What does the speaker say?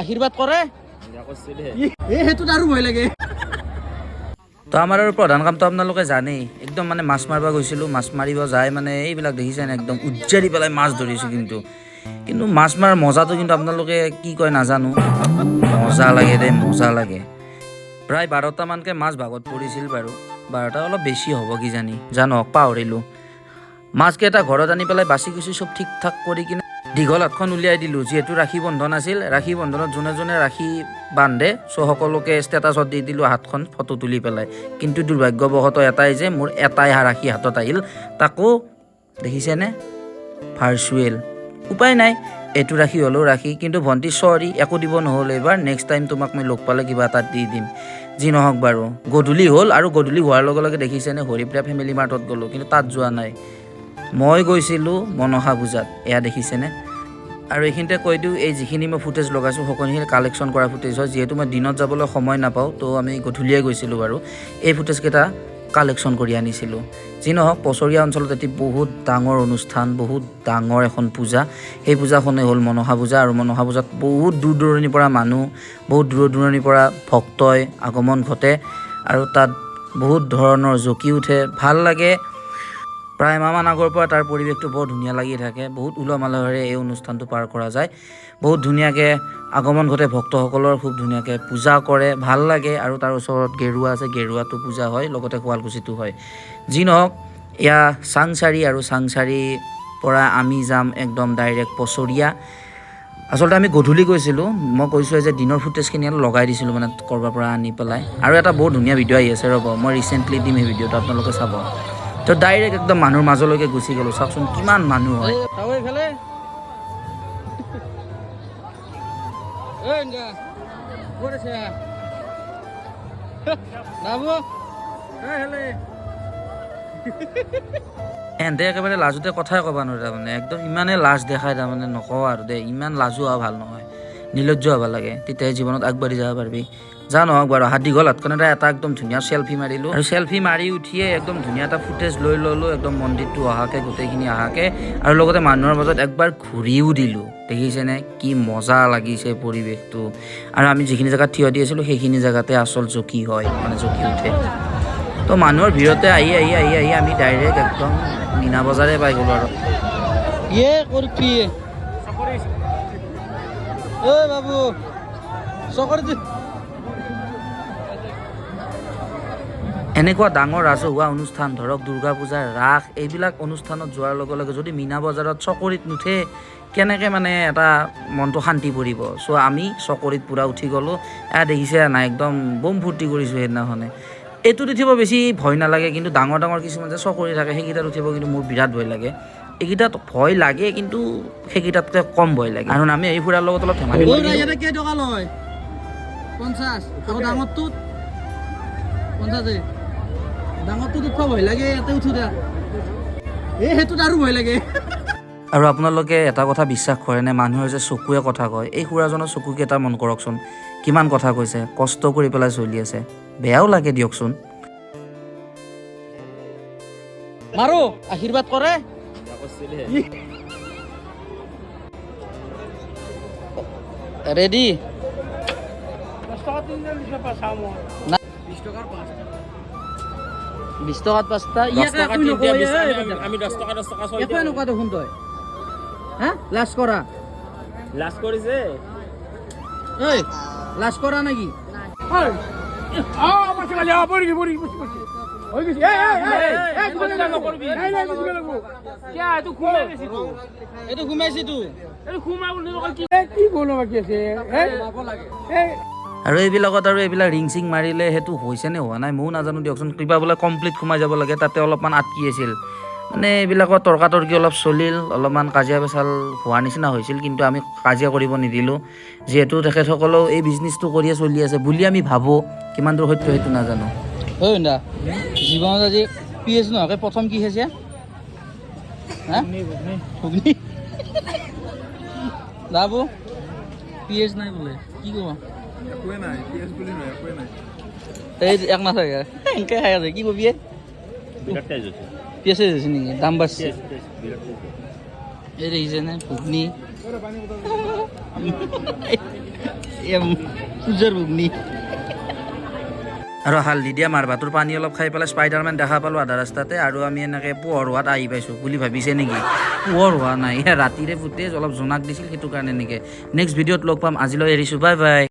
আশীৰ্বাদ কৰে সেইটোত আৰু ভয় লাগে। তো আমাৰ আৰু প্ৰধান কামটো আপোনালোকে জানেই, একদম মানে মাছ মাৰিব গৈছিলোঁ, মাছ মাৰিব যায় মানে এইবিলাক দেখিছে নে একদম উজ্জাৰি পেলাই মাছ ধৰিছোঁ। কিন্তু মাছ মৰাৰ মজাটো কিন্তু আপোনালোকে কি কয় নাজানো, মজা লাগে দেই, মজা লাগে। প্ৰায় 12টামানকৈ মাছ ভাগত পৰিছিল বাৰু, 12টা অলপ বেছি হ'ব কিজানি, জানক পাহৰিলোঁ। মাছকেইটা ঘৰত আনি পেলাই বাচি কুচি চব ঠিক ঠাক কৰি কিনে দীঘল হাতখন উলিয়াই দিলোঁ, যিহেতু ৰাখি বন্ধন আছিল। ৰাখি বন্ধনত যোনে যোনে ৰাখি বান্ধে সকলোকে ষ্টেটাছত দি দিলোঁ হাতখন ফটো তুলি পেলাই। কিন্তু দুৰ্ভাগ্যবশতঃ এটাই যে মোৰ এটাই ৰাখি হাতত আহিল, তাকো দেখিছেনে ভাৰ্চুৱেল। উপায় নাই, এইটো ৰাখি হ'লেও ৰাখি। কিন্তু ভণ্টি চৰি, একো দিব নহ'ল এইবাৰ, নেক্সট টাইম তোমাক মই লগ পালে কিবা এটা দি দিম। যি নহওক বাৰু, গধূলি হ'ল আৰু গধূলি হোৱাৰ লগে লগে দেখিছেনে হৰিপ্ৰিয়া ফেমিলি মাৰ্টত গ'লোঁ, কিন্তু তাত যোৱা নাই। মই গৈছিলোঁ মনসা পূজাত, এয়া দেখিছেনে। আৰু এইখিনিতে কৈ দিওঁ, এই যিখিনি মই ফুটেজ লগাইছোঁ সকলোখিনি কালেকশ্যন কৰা ফুটেজ হয়, যিহেতু মই দিনত যাবলৈ সময় নাপাওঁ, তো আমি গধূলিয়ে গৈছিলোঁ বাৰু। এই ফুটেজকেইটা কালেকশ্যন কৰি আনিছিলোঁ। যি নহওক, পছৰীয়া অঞ্চলত এটি বহুত ডাঙৰ অনুষ্ঠান, বহুত ডাঙৰ এখন পূজা। সেই পূজাখনেই হ'ল মনসা পূজা। আৰু মনসা পূজাত বহুত দূৰ দূৰণিৰ পৰা মানুহ, বহুত দূৰ দূৰণিৰ পৰা ভক্তই আগমন ঘটে আৰু তাত বহুত ধৰণৰ জকি উঠে, ভাল লাগে। প্ৰায় এমাহমান আগৰ পৰা তাৰ পৰিৱেশটো বৰ ধুনীয়া লাগি থাকে। বহুত উলহ মালহেৰে এই অনুষ্ঠানটো পাৰ কৰা যায়। বহুত ধুনীয়াকৈ আগমন ঘটে ভক্তসকলৰ, খুব ধুনীয়াকৈ পূজা কৰে, ভাল লাগে। আৰু তাৰ ওচৰত গেৰুৱা আছে, গেৰুৱাটো পূজা হয়, লগতে শুৱালকুছিটো হয়। যি নহওক, এয়া চাংচাৰি, আৰু চাংচাৰিৰ পৰা আমি যাম একদম ডাইৰেক্ট পছৰীয়া। আচলতে আমি গধূলি গৈছিলোঁ, মই কৈছোঁ যে দিনৰ ফুটেজখিনি লগাই দিছিলোঁ মানে ক'ৰবাৰ পৰা আনি পেলাই। আৰু এটা বহুত ধুনীয়া ভিডিঅ' আহি আছে, ৰ'ব মই ৰিচেণ্টলি দিম সেই ভিডিঅ'টো, আপোনালোকে চাব। তো ডাইৰেক্ট একদম মানুহৰ মাজলৈকে গুচি গ'লোঁ, চাওকচোন কিমান মানুহ হয়। এহেঁতে একেবাৰে লাজতে কথাই ক'ব নোৱাৰে তাৰমানে, একদম ইমানে লাজ দেখায় তাৰমানে, নকওঁ আৰু দেই, ইমান লাজো হোৱা ভাল নহয়, নিলজ্জ হ'ব লাগে, তেতিয়াই জীৱনত আগবাঢ়ি যাব পাৰিবি। যা নহওক বাৰু, হাত দীঘল হাতখনেৰে এটা একদম ধুনীয়া চেল্ফি মাৰিলোঁ। আৰু চেল্ফি মাৰি উঠিয়ে একদম ধুনীয়া এটা ফুটেজ লৈ ল'লোঁ, একদম মন্দিৰটো অহাকৈ, গোটেইখিনি অহাকৈ, আৰু লগতে মানুহৰ মাজত একবাৰ ঘূৰিও দিলোঁ। দেখিছেনে কি মজা লাগিছে পৰিৱেশটো। আৰু আমি যিখিনি জেগাত থিয় দি আছিলোঁ সেইখিনি জেগাতে আচল জকি হয়, মানে জকি উঠে। তো মানুহৰ ভিৰতে আহি আমি ডাইৰেক্ট একদম মীনা বজাৰে পাই গ'লোঁ। আৰু বাবু এনেকুৱা ডাঙৰ ৰাজহুৱা অনুষ্ঠান, ধৰক দুৰ্গা পূজাৰ ৰাস, এইবিলাক অনুষ্ঠানত যোৱাৰ লগে লগে যদি মীনা বজাৰত চকৰিত নুঠে, কেনেকৈ মানে এটা মনটো শান্তি পৰিব। চ' আমি চকৰিত পূৰা উঠি গ'লোঁ। দেখিছে নাই, একদম বম ফূৰ্তি কৰিছোঁ সেইদিনাখনে। এইটোত উঠিব বেছি ভয় নালাগে, কিন্তু ডাঙৰ ডাঙৰ কিছুমান যে চকৰি থাকে সেইকেইটাত উঠিব কিন্তু মোৰ বিৰাট ভয় লাগে। এইকেইটাত ভয় লাগে, কিন্তু সেইকেইটাতকৈ কম ভয় লাগে। আৰু আমি এই ফুৰাৰ লগত অলপ ধেমালি কৰি কেইটকা লয়? 50। ডাঙৰটোত 50। ডাঙৰটোত উঠিব ভয় লাগে, ইয়াতে উঠো দে, সেইটোত আৰু ভয় লাগে। আৰু আপোনালোকে এটা কথা বিশ্বাস কৰেনে, মানুহৰ যে চকুৱে কথা কয়, এই খুৰাজনৰ চকুকেইটা মন কৰকচোন, কিমান কথা কৈছে, কষ্ট কৰি পেলাই চলি আছে, বেয়াও লাগে দিয়কচোন। মাৰো আশীৰ্বাদ কৰে। ৰেডি? 20 টকাত 5টা। আমি 10 টকা একো এনেকুৱা দেখোন তই। লাজ কৰা, লাজ কৰিছে, লাজ কৰা নেকি? এইটো ঘুমাইছিতো। আৰু এইবিলাকত আৰু এইবিলাক ৰিং চিং মাৰিলে সেইটো হৈছেনে হোৱা নাই ময়ো নাজানো দিয়কচোন। কিবা বোলে কমপ্লিট সোমাই যাব লাগে, তাতে অলপমান আটকি আছিল। মানে এইবিলাকত তৰ্কাতৰ্কি অলপ চলিল, অলপমান কাজিয়া পেচাল হোৱাৰ নিচিনা হৈছিল, কিন্তু আমি কাজিয়া কৰিব নিদিলোঁ, যিহেতু তেখেতসকলেও এই বিজনেছটো কৰিয়ে চলি আছে বুলি আমি ভাবোঁ। কিমান দূৰ সত্য সেইটো নাজানো। জীৱনত আজি পিএইচ নোহোৱাকৈ প্ৰথম কি হৈছে? বাবু পিএইচ নাই বোলে, কি ক'বা? এই এক নাথাকে এনেকৈ খাই আছে, কি কবি? পিএইচ হৈছে নেকি? দাম বাঢ়ছে। এই দেখিছে নে ঘুগনি পূজাৰ ঘুগনি আৰু হালধি দিয়া মাৰ ভাতৰ পানী অলপ খাই পেলাই স্পাইডাৰমেন দেখা পালোঁ আধা ৰাস্তাতে আৰু আমি এনেকৈ পোহৰ হোৱাত আহি পাইছোঁ বুলি ভাবিছে নেকি পোহৰ হোৱা নাই ৰাতিৰে ফুটেজ অলপ জোনাক দিছিল সেইটো কাৰণে নেকি নেক্সট ভিডিঅ'ত লগ পাম আজিলৈ এৰিছোঁ বাই বাই